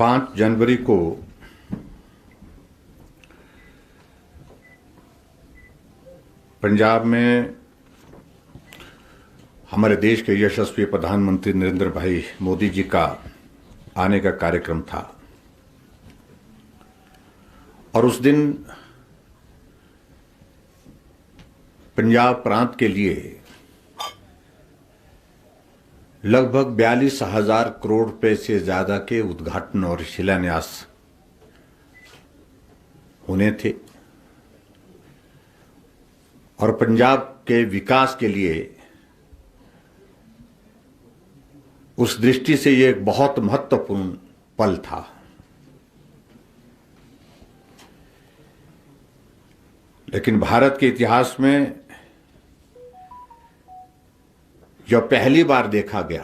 5 जनवरी को पंजाब में हमारे देश के यशस्वी प्रधानमंत्री नरेंद्र भाई मोदी जी का आने का कार्यक्रम था और उस दिन पंजाब प्रांत के लिए लगभग 42,000 करोड़ रुपए से ज्यादा के उद्घाटन और शिलान्यास होने थे और पंजाब के विकास के लिए उस दृष्टि से ये एक बहुत महत्वपूर्ण पल था। लेकिन भारत के इतिहास में जो पहली बार देखा गया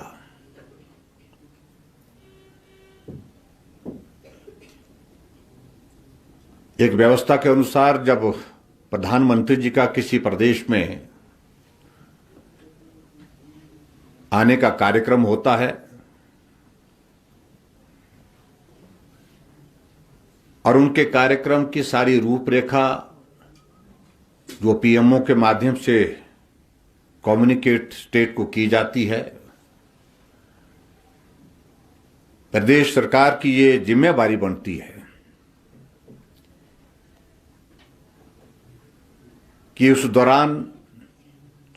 एक व्यवस्था के अनुसार जब प्रधानमंत्री जी का किसी प्रदेश में आने का कार्यक्रम होता है और उनके कार्यक्रम की सारी रूपरेखा जो पीएमओ के माध्यम से कम्युनिकेट स्टेट को की जाती है, प्रदेश सरकार की ये जिम्मेवारी बनती है कि उस दौरान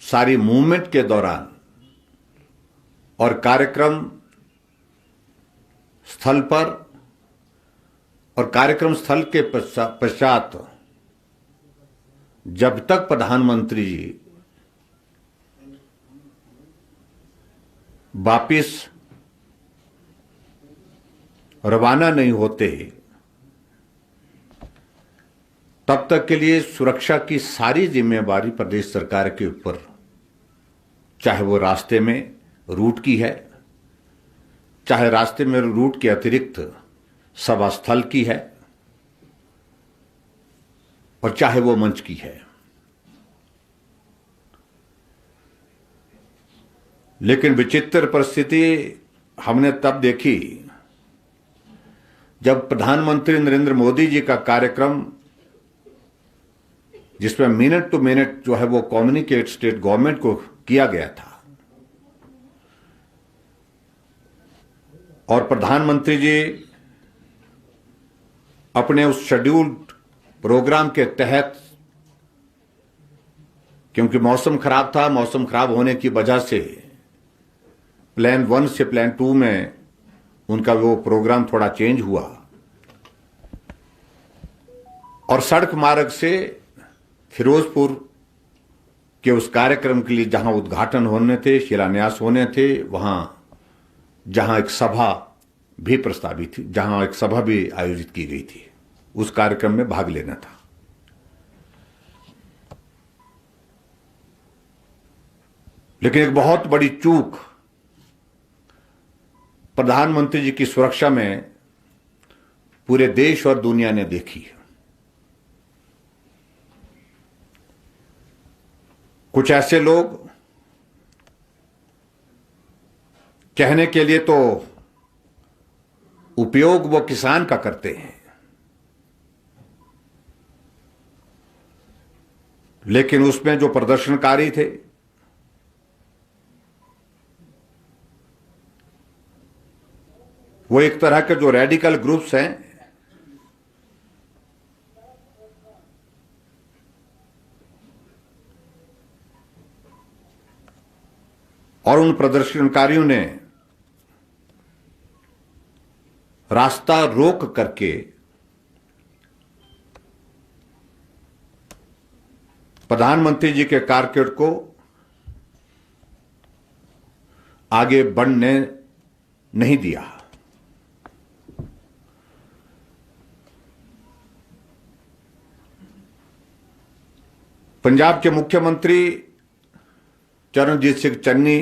सारी मूवमेंट के दौरान और कार्यक्रम स्थल पर और कार्यक्रम स्थल के पश्चात जब तक प्रधानमंत्री जी वापिस रवाना नहीं होते तब तक के लिए सुरक्षा की सारी जिम्मेवारी प्रदेश सरकार के ऊपर, चाहे वो रास्ते में रूट की है, चाहे रास्ते में रूट के अतिरिक्त सभा स्थल की है और चाहे वो मंच की है। लेकिन विचित्र परिस्थिति हमने तब देखी जब प्रधानमंत्री नरेंद्र मोदी जी का कार्यक्रम, जिसमें मिनट टू मिनट जो है वो कम्युनिकेट स्टेट गवर्नमेंट को किया गया था और प्रधानमंत्री जी अपने उस शेड्यूल्ड प्रोग्राम के तहत, क्योंकि मौसम खराब था, मौसम खराब होने की वजह से प्लान 1 से प्लान 2 में उनका वो प्रोग्राम थोड़ा चेंज हुआ और सड़क मार्ग से फिरोजपुर के उस कार्यक्रम के लिए जहां उद्घाटन होने थे, शिलान्यास होने थे, वहां जहां एक सभा भी प्रस्तावित थी, जहां एक सभा भी आयोजित की गई थी, उस कार्यक्रम में भाग लेना था। लेकिन एक बहुत बड़ी चूक प्रधानमंत्री जी की सुरक्षा में पूरे देश और दुनिया ने देखी है। कुछ ऐसे लोग कहने के लिए तो उपयोग वो किसान का करते हैं, लेकिन उसमें जो प्रदर्शनकारी थे वो एक तरह के जो रेडिकल ग्रुप्स हैं, और उन प्रदर्शनकारियों ने रास्ता रोक करके प्रधानमंत्री जी के कार्यक्रम को आगे बढ़ने नहीं दिया। पंजाब के मुख्यमंत्री चरणजीत सिंह चन्नी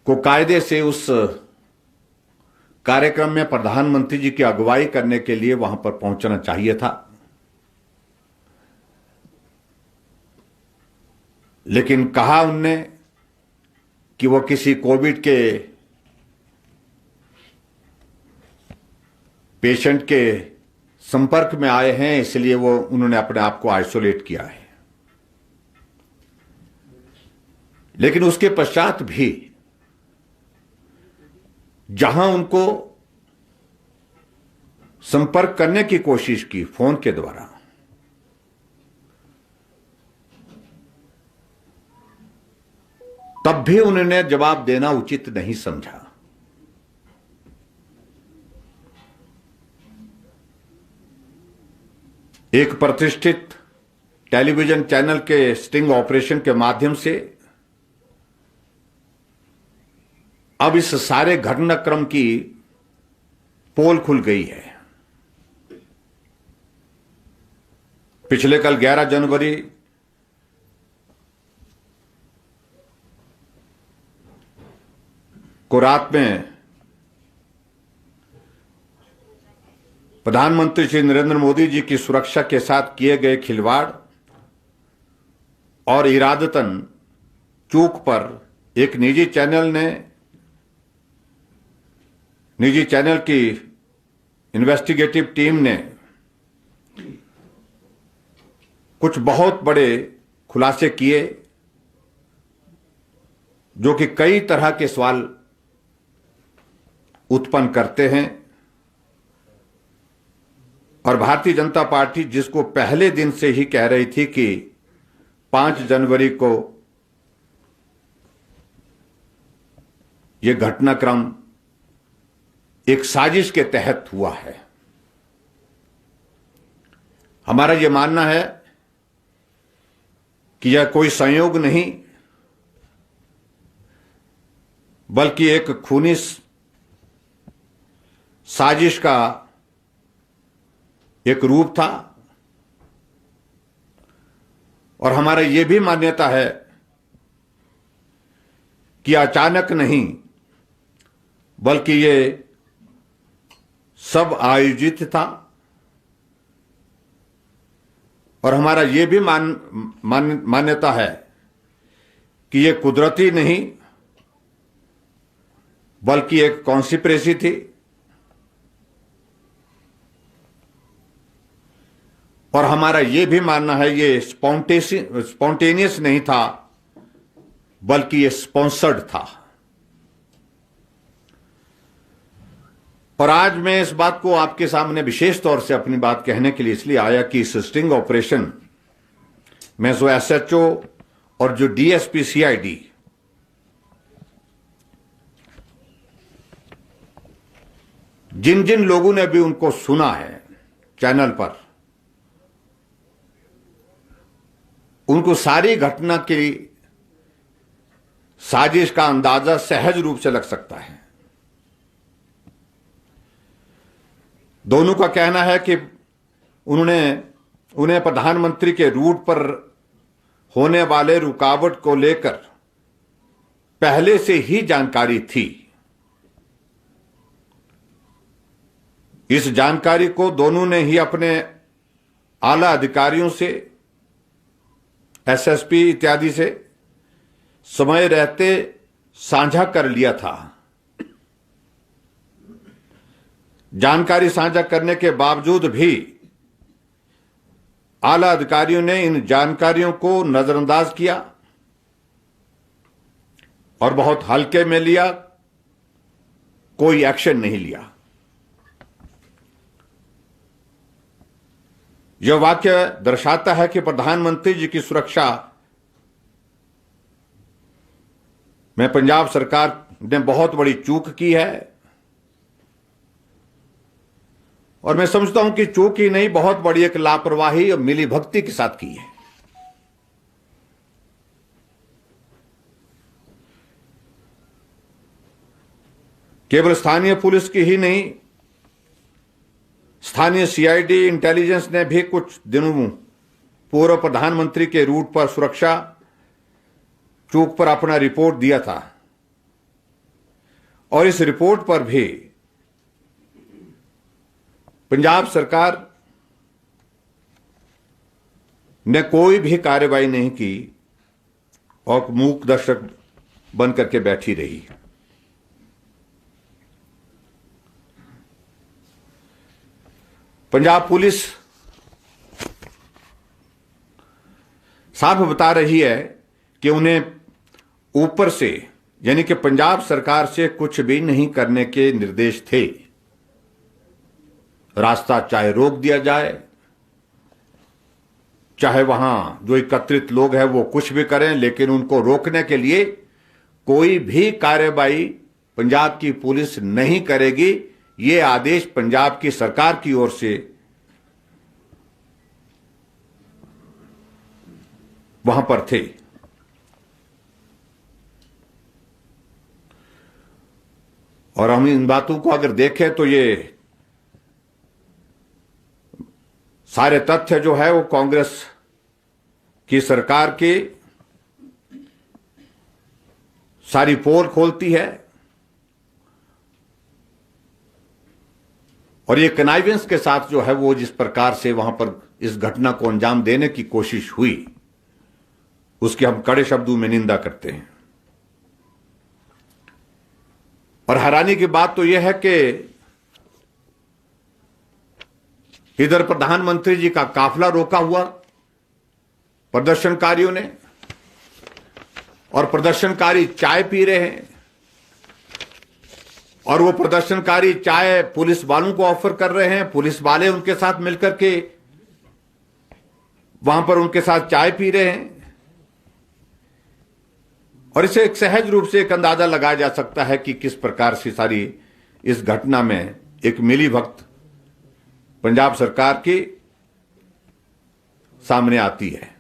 को कायदे से उस कार्यक्रम में प्रधानमंत्री जी की अगुवाई करने के लिए वहां पर पहुंचना चाहिए था, लेकिन कहा उनने कि वो किसी कोविड के पेशेंट के संपर्क में आए हैं, इसलिए उन्होंने अपने आप को आइसोलेट किया है। लेकिन उसके पश्चात भी जहां उनको संपर्क करने की कोशिश की फोन के द्वारा, तब भी उन्होंने जवाब देना उचित नहीं समझा। एक प्रतिष्ठित टेलीविजन चैनल के स्टिंग ऑपरेशन के माध्यम से अब इस सारे घटनाक्रम की पोल खुल गई है। पिछले कल 11 जनवरी को रात में प्रधानमंत्री श्री नरेंद्र मोदी जी की सुरक्षा के साथ किए गए खिलवाड़ और इरादतन चूक पर एक निजी चैनल की इन्वेस्टिगेटिव टीम ने कुछ बहुत बड़े खुलासे किए, जो कि कई तरह के सवाल उत्पन्न करते हैं। और भारतीय जनता पार्टी, जिसको पहले दिन से ही कह रही थी कि 5 जनवरी को यह घटनाक्रम एक साजिश के तहत हुआ है, हमारा यह मानना है कि यह कोई संयोग नहीं, बल्कि एक खूनी साजिश का एक रूप था। और हमारा यह भी मान्यता है कि अचानक नहीं, बल्कि ये सब आयोजित था। और हमारा यह भी मान्यता है कि यह कुदरती नहीं, बल्कि एक कॉन्स्पिरेसी थी। और हमारा यह भी मानना है ये स्पॉन्टेनियस नहीं था, बल्कि ये स्पॉन्सर्ड था। और आज मैं इस बात को आपके सामने विशेष तौर से अपनी बात कहने के लिए इसलिए आया कि इस स्टिंग ऑपरेशन में जो एसएचओ और जो डीएसपी सीआईडी जिन जिन लोगों ने भी उनको सुना है चैनल पर, उनको सारी घटना की साजिश का अंदाजा सहज रूप से लग सकता है। दोनों का कहना है कि उन्हें प्रधानमंत्री के रूट पर होने वाले रुकावट को लेकर पहले से ही जानकारी थी। इस जानकारी को दोनों ने ही अपने आला अधिकारियों से, एसएसपी इत्यादि से समय रहते साझा कर लिया था। जानकारी साझा करने के बावजूद भी आला अधिकारियों ने इन जानकारियों को नजरअंदाज किया और बहुत हल्के में लिया, कोई एक्शन नहीं लिया। यह वाक्य दर्शाता है कि प्रधानमंत्री जी की सुरक्षा में पंजाब सरकार ने बहुत बड़ी चूक की है। और मैं समझता हूं कि चूक ही नहीं, बहुत बड़ी एक लापरवाही और मिलीभगती के साथ की है। केवल स्थानीय पुलिस की ही नहीं, स्थानीय सीआईडी इंटेलिजेंस ने भी कुछ दिनों पूर्व प्रधानमंत्री के रूट पर सुरक्षा चूक पर अपना रिपोर्ट दिया था। और इस रिपोर्ट पर भी पंजाब सरकार ने कोई भी कार्रवाई नहीं की और मूक दर्शक बन करके बैठी रही। पंजाब पुलिस साफ बता रही है कि उन्हें ऊपर से यानी कि पंजाब सरकार से कुछ भी नहीं करने के निर्देश थे। रास्ता चाहे रोक दिया जाए, चाहे वहां जो एकत्रित लोग हैं वो कुछ भी करें, लेकिन उनको रोकने के लिए कोई भी कार्रवाई पंजाब की पुलिस नहीं करेगी। ये आदेश पंजाब की सरकार की ओर से वहां पर थे। और हम इन बातों को अगर देखें तो ये सारे तथ्य जो है वो कांग्रेस की सरकार की सारी पोल खोलती है। और ये कनाइवेंस के साथ जो है वो जिस प्रकार से वहां पर इस घटना को अंजाम देने की कोशिश हुई, उसकी हम कड़े शब्दों में निंदा करते हैं। और हैरानी की बात तो यह है कि इधर प्रधानमंत्री जी का काफिला रोका हुआ प्रदर्शनकारियों ने, और प्रदर्शनकारी चाय पी रहे हैं, और वो प्रदर्शनकारी चाय पुलिस वालों को ऑफर कर रहे हैं। पुलिस वाले उनके साथ मिलकर के वहां पर उनके साथ चाय पी रहे हैं। और इसे एक सहज रूप से एक अंदाजा लगाया जा सकता है कि किस प्रकार से सारी इस घटना में एक मिली भगत पंजाब सरकार की सामने आती है।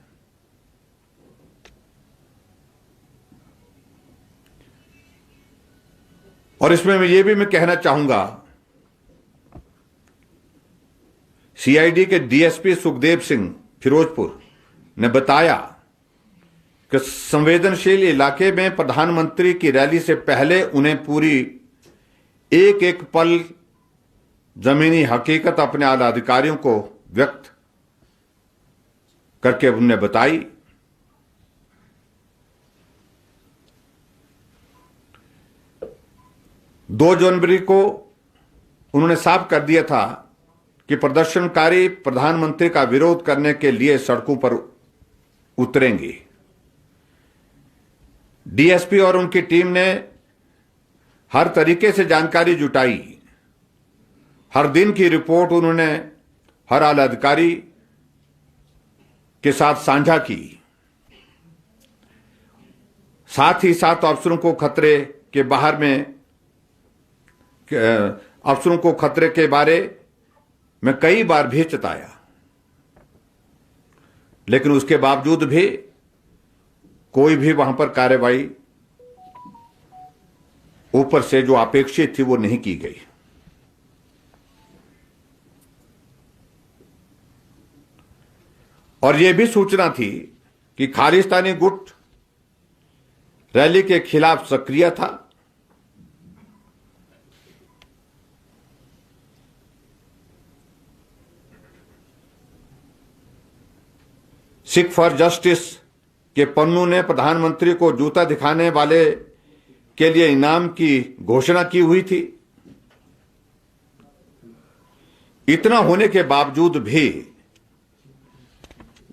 और इसमें मैं कहना चाहूंगा, सीआईडी के डीएसपी सुखदेव सिंह फिरोजपुर ने बताया कि संवेदनशील इलाके में प्रधानमंत्री की रैली से पहले उन्हें पूरी एक एक पल जमीनी हकीकत अपने आला अधिकारियों को व्यक्त करके उन्होंने बताई। 2 जनवरी को उन्होंने साफ कर दिया था कि प्रदर्शनकारी प्रधानमंत्री का विरोध करने के लिए सड़कों पर उतरेंगे। डीएसपी और उनकी टीम ने हर तरीके से जानकारी जुटाई, हर दिन की रिपोर्ट उन्होंने हर आला अधिकारी के साथ साझा की। साथ ही साथ अफसरों को खतरे के बारे में कई बार भी चेताया, लेकिन उसके बावजूद भी कोई भी वहां पर कार्रवाई ऊपर से जो अपेक्षित थी वो नहीं की गई। और यह भी सूचना थी कि खालिस्तानी गुट रैली के खिलाफ सक्रिय था। सिख फॉर जस्टिस के पन्नू ने प्रधानमंत्री को जूता दिखाने वाले के लिए इनाम की घोषणा की हुई थी। इतना होने के बावजूद भी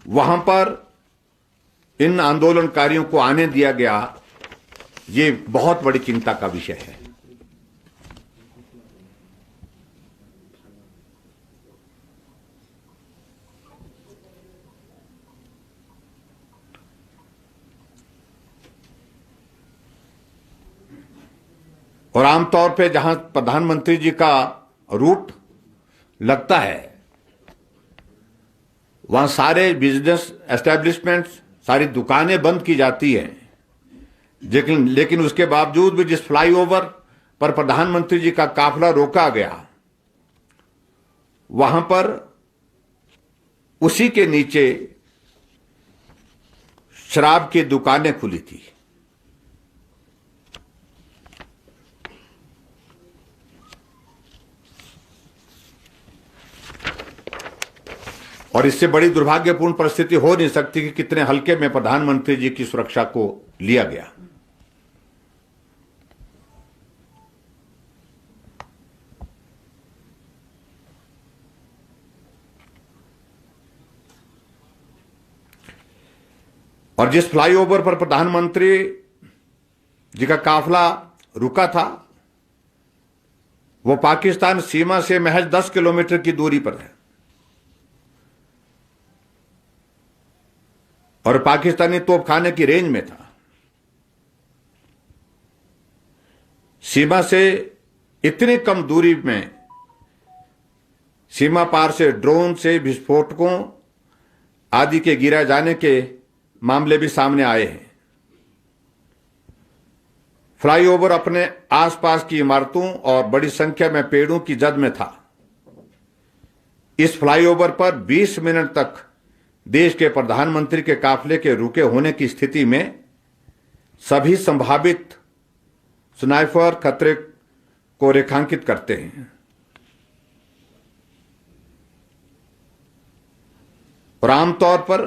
वहां पर इन आंदोलनकारियों को आने दिया गया, ये बहुत बड़ी चिंता का विषय है। और आमतौर पे जहां प्रधानमंत्री जी का रूट लगता है वहां सारे बिजनेस एस्टेब्लिशमेंट्स, सारी दुकानें बंद की जाती हैं। लेकिन उसके बावजूद भी जिस फ्लाईओवर पर प्रधानमंत्री जी का काफिला रोका गया, वहां पर उसी के नीचे शराब की दुकानें खुली थी। और इससे बड़ी दुर्भाग्यपूर्ण परिस्थिति हो नहीं सकती कि कितने हल्के में प्रधानमंत्री जी की सुरक्षा को लिया गया। और जिस फ्लाईओवर पर प्रधानमंत्री जी का काफिला रुका था वो पाकिस्तान सीमा से महज 10 किलोमीटर की दूरी पर है और पाकिस्तानी तोपखाने की रेंज में था। सीमा से इतनी कम दूरी में सीमा पार से ड्रोन से विस्फोटकों आदि के गिरा जाने के मामले भी सामने आए हैं। फ्लाईओवर अपने आसपास की इमारतों और बड़ी संख्या में पेड़ों की जद में था। इस फ्लाईओवर पर 20 मिनट तक देश के प्रधानमंत्री के काफिले के रुके होने की स्थिति में सभी संभावित स्नाइपर खतरे को रेखांकित करते हैं और आमतौर पर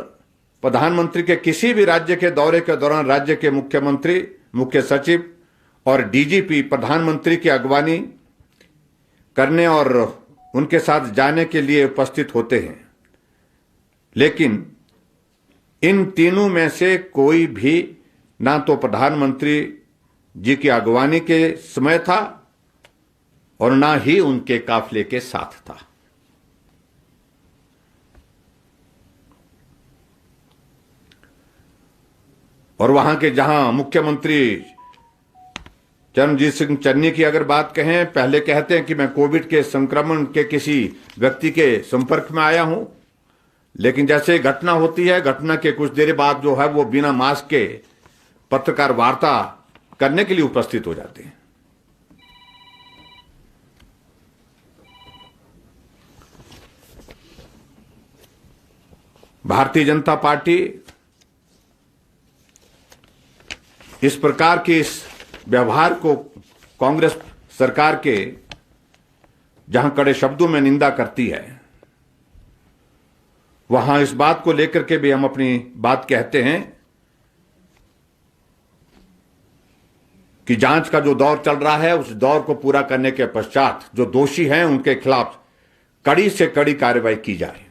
प्रधानमंत्री के किसी भी राज्य के दौरे के दौरान राज्य के मुख्यमंत्री, मुख्य सचिव और डीजीपी प्रधानमंत्री की अगवानी करने और उनके साथ जाने के लिए उपस्थित होते हैं, लेकिन इन तीनों में से कोई भी ना तो प्रधानमंत्री जी की अगवानी के समय था और ना ही उनके काफिले के साथ था। और वहां के जहां मुख्यमंत्री चरणजीत सिंह चन्नी की अगर बात कहें, पहले कहते हैं कि मैं कोविड के संक्रमण के किसी व्यक्ति के संपर्क में आया हूं, लेकिन जैसे घटना होती है, घटना के कुछ देर बाद जो है वो बिना मास्क के पत्रकार वार्ता करने के लिए उपस्थित हो जाते हैं। भारतीय जनता पार्टी इस प्रकार के इस व्यवहार को कांग्रेस सरकार के जहां कड़े शब्दों में निंदा करती है, वहां इस बात को लेकर के भी हम अपनी बात कहते हैं कि जांच का जो दौर चल रहा है उस दौर को पूरा करने के पश्चात जो दोषी हैं उनके खिलाफ कड़ी से कड़ी कार्रवाई की जाए।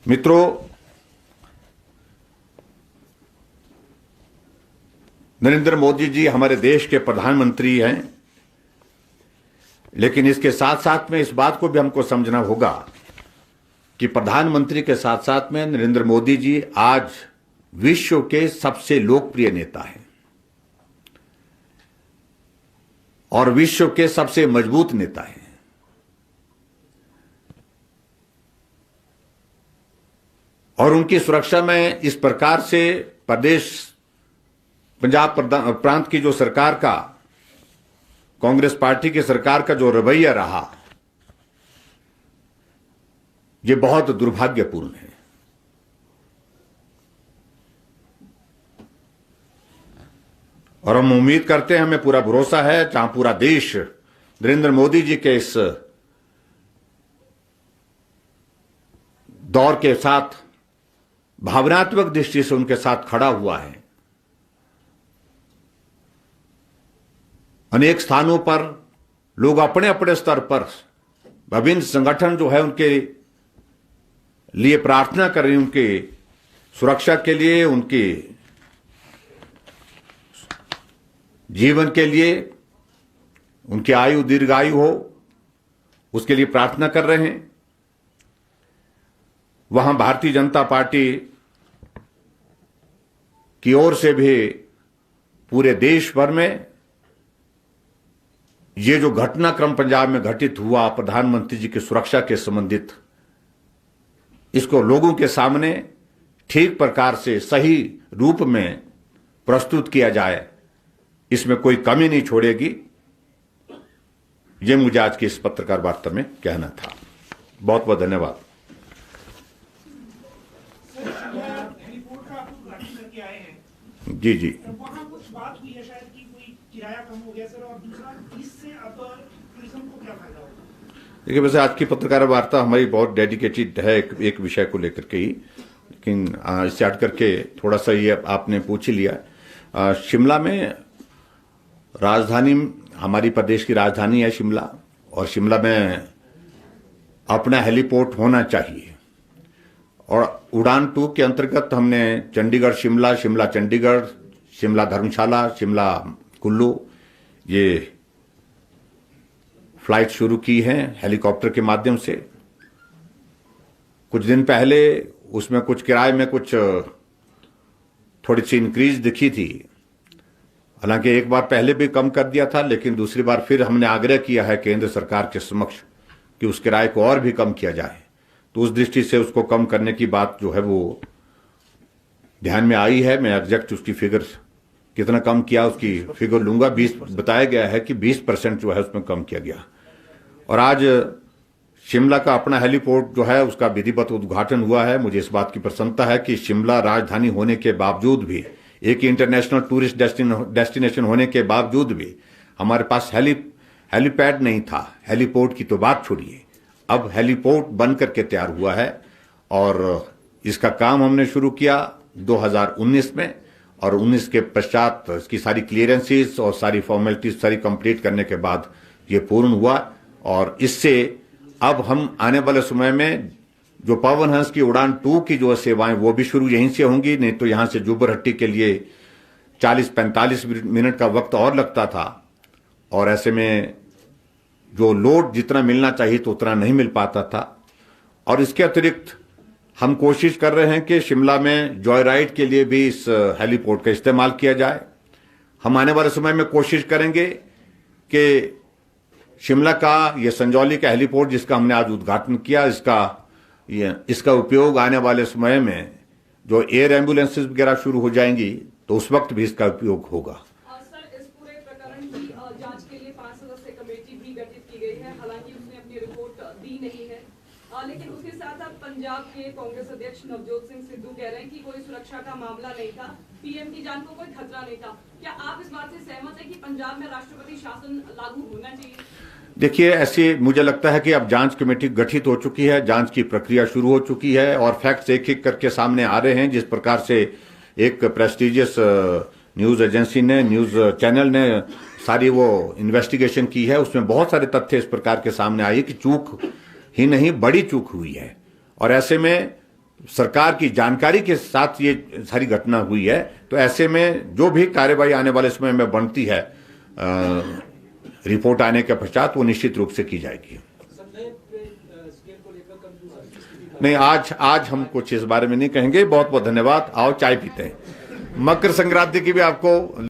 मित्रों, नरेंद्र मोदी जी हमारे देश के प्रधानमंत्री हैं, लेकिन इसके साथ साथ में इस बात को भी हमको समझना होगा कि प्रधानमंत्री के साथ साथ में नरेंद्र मोदी जी आज विश्व के सबसे लोकप्रिय नेता हैं और विश्व के सबसे मजबूत नेता हैं। और उनकी सुरक्षा में इस प्रकार से प्रदेश पंजाब प्रांत की जो सरकार का, कांग्रेस पार्टी की सरकार का जो रवैया रहा, ये बहुत दुर्भाग्यपूर्ण है। और हम उम्मीद करते हैं, हमें पूरा भरोसा है, जहां पूरा देश नरेंद्र मोदी जी के इस दौर के साथ भावनात्मक दृष्टि से उनके साथ खड़ा हुआ है। अनेक स्थानों पर लोग अपने अपने स्तर पर विभिन्न संगठन जो है उनके लिए प्रार्थना कर रहे हैं, उनके सुरक्षा के लिए, उनके जीवन के लिए, उनकी आयु दीर्घायु हो, उसके लिए प्रार्थना कर रहे हैं। वहां भारतीय जनता पार्टी की ओर से भी पूरे देश भर में ये जो घटनाक्रम पंजाब में घटित हुआ प्रधानमंत्री जी की सुरक्षा के संबंधित, इसको लोगों के सामने ठीक प्रकार से सही रूप में प्रस्तुत किया जाए, इसमें कोई कमी नहीं छोड़ेगी। ये मुझे आज की इस पत्रकार वार्ता में कहना था। बहुत बहुत धन्यवाद। जी जी, वहाँ कुछ बात हुई है शायद कि कोई किराया कम हो गया सर, और दूसरा इससे अब टूरिज्म को क्या फायदा होगा? देखिए, वैसे आज की पत्रकार वार्ता हमारी बहुत डेडिकेटेड है एक विषय को लेकर के ही, लेकिन इससे हट करके थोड़ा सा ये आपने पूछ ही लिया। शिमला में राजधानी, हमारी प्रदेश की राजधानी है शिमला, और शिमला में अपना हेलीपोर्ट होना चाहिए। और उड़ान 2 के अंतर्गत हमने चंडीगढ़ शिमला, शिमला चंडीगढ़, शिमला धर्मशाला, शिमला कुल्लू ये फ्लाइट शुरू की हैं हेलीकॉप्टर के माध्यम से। कुछ दिन पहले उसमें कुछ किराए में कुछ थोड़ी सी इंक्रीज दिखी थी, हालांकि एक बार पहले भी कम कर दिया था, लेकिन दूसरी बार फिर हमने आग्रह किया है केंद्र सरकार के समक्ष कि उस किराए को और भी कम किया जाए। तो उस दृष्टि से उसको कम करने की बात जो है वो ध्यान में आई है। मैं एग्जैक्ट उसकी फिगर कितना कम किया उसकी फिगर लूंगा। 20 बताया गया है कि 20% जो है उसमें कम किया गया। और आज शिमला का अपना हेलीपोर्ट जो है उसका विधिवत उद्घाटन हुआ है। मुझे इस बात की प्रसन्नता है कि शिमला राजधानी होने के बावजूद भी, एक इंटरनेशनल टूरिस्ट डेस्टिनेशन होने के बावजूद भी हमारे पास हेलीपैड नहीं था। हेलीपोर्ट की तो बात छोड़िए, अब हेलीपोर्ट बन करके तैयार हुआ है और इसका काम हमने शुरू किया 2019 में, और 19 के पश्चात इसकी सारी क्लियरेंसेस और सारी फॉर्मेलिटीज सारी कंप्लीट करने के बाद ये पूर्ण हुआ। और इससे अब हम आने वाले समय में जो पवन हंस की उड़ान 2 की जो सेवाएं वो भी शुरू यहीं से होंगी। नहीं तो यहां से जुब्बरहट्टी के लिए 40-45 मिनट का वक्त और लगता था, और ऐसे में जो लोड जितना मिलना चाहिए तो उतना नहीं मिल पाता था। और इसके अतिरिक्त हम कोशिश कर रहे हैं कि शिमला में जॉय राइड के लिए भी इस हेलीपोर्ट का इस्तेमाल किया जाए। हम आने वाले समय में कोशिश करेंगे कि शिमला का ये संजौली का हेलीपोर्ट जिसका हमने आज उद्घाटन किया, इसका उपयोग आने वाले समय में जो एयर एम्बुलेंसेज वगैरह शुरू हो जाएंगी तो उस वक्त भी इसका उपयोग होगा। सर, इस पूरे प्रकरण की जांच के लिए 5 सदस्यीय कमेटी भी गठित की गई है। हालांकि उसने अपनी रिपोर्ट दी नहीं है, लेकिन उसके साथ साथ पंजाब के कांग्रेस अध्यक्ष नवजोत सिंह सिद्धू कह रहे हैं कि कोई सुरक्षा का मामला नहीं था, पीएम की जान को कोई खतरा नहीं था। क्या आप इस बात से सहमत है कि पंजाब में राष्ट्रपति शासन लागू होना चाहिए? देखिए, ऐसे मुझे लगता है कि अब जांच कमेटी गठित हो चुकी है, जांच की प्रक्रिया शुरू हो चुकी है और फैक्ट्स एक एक करके सामने आ रहे हैं। जिस प्रकार से एक प्रेस्टिजियस न्यूज एजेंसी ने, न्यूज चैनल ने सारी वो इन्वेस्टिगेशन की है, उसमें बहुत सारे तथ्य इस प्रकार के सामने आए कि चूक ही नहीं बड़ी चूक हुई है। और ऐसे में सरकार की जानकारी के साथ ये सारी घटना हुई है, तो ऐसे में जो भी कार्यवाही आने वाले समय में बनती है रिपोर्ट आने के पश्चात वो निश्चित रूप से की जाएगी। नहीं, आज हम कुछ इस बारे में नहीं कहेंगे। बहुत बहुत धन्यवाद। आओ चाय पीते हैं। मकर संक्रांति की भी आपको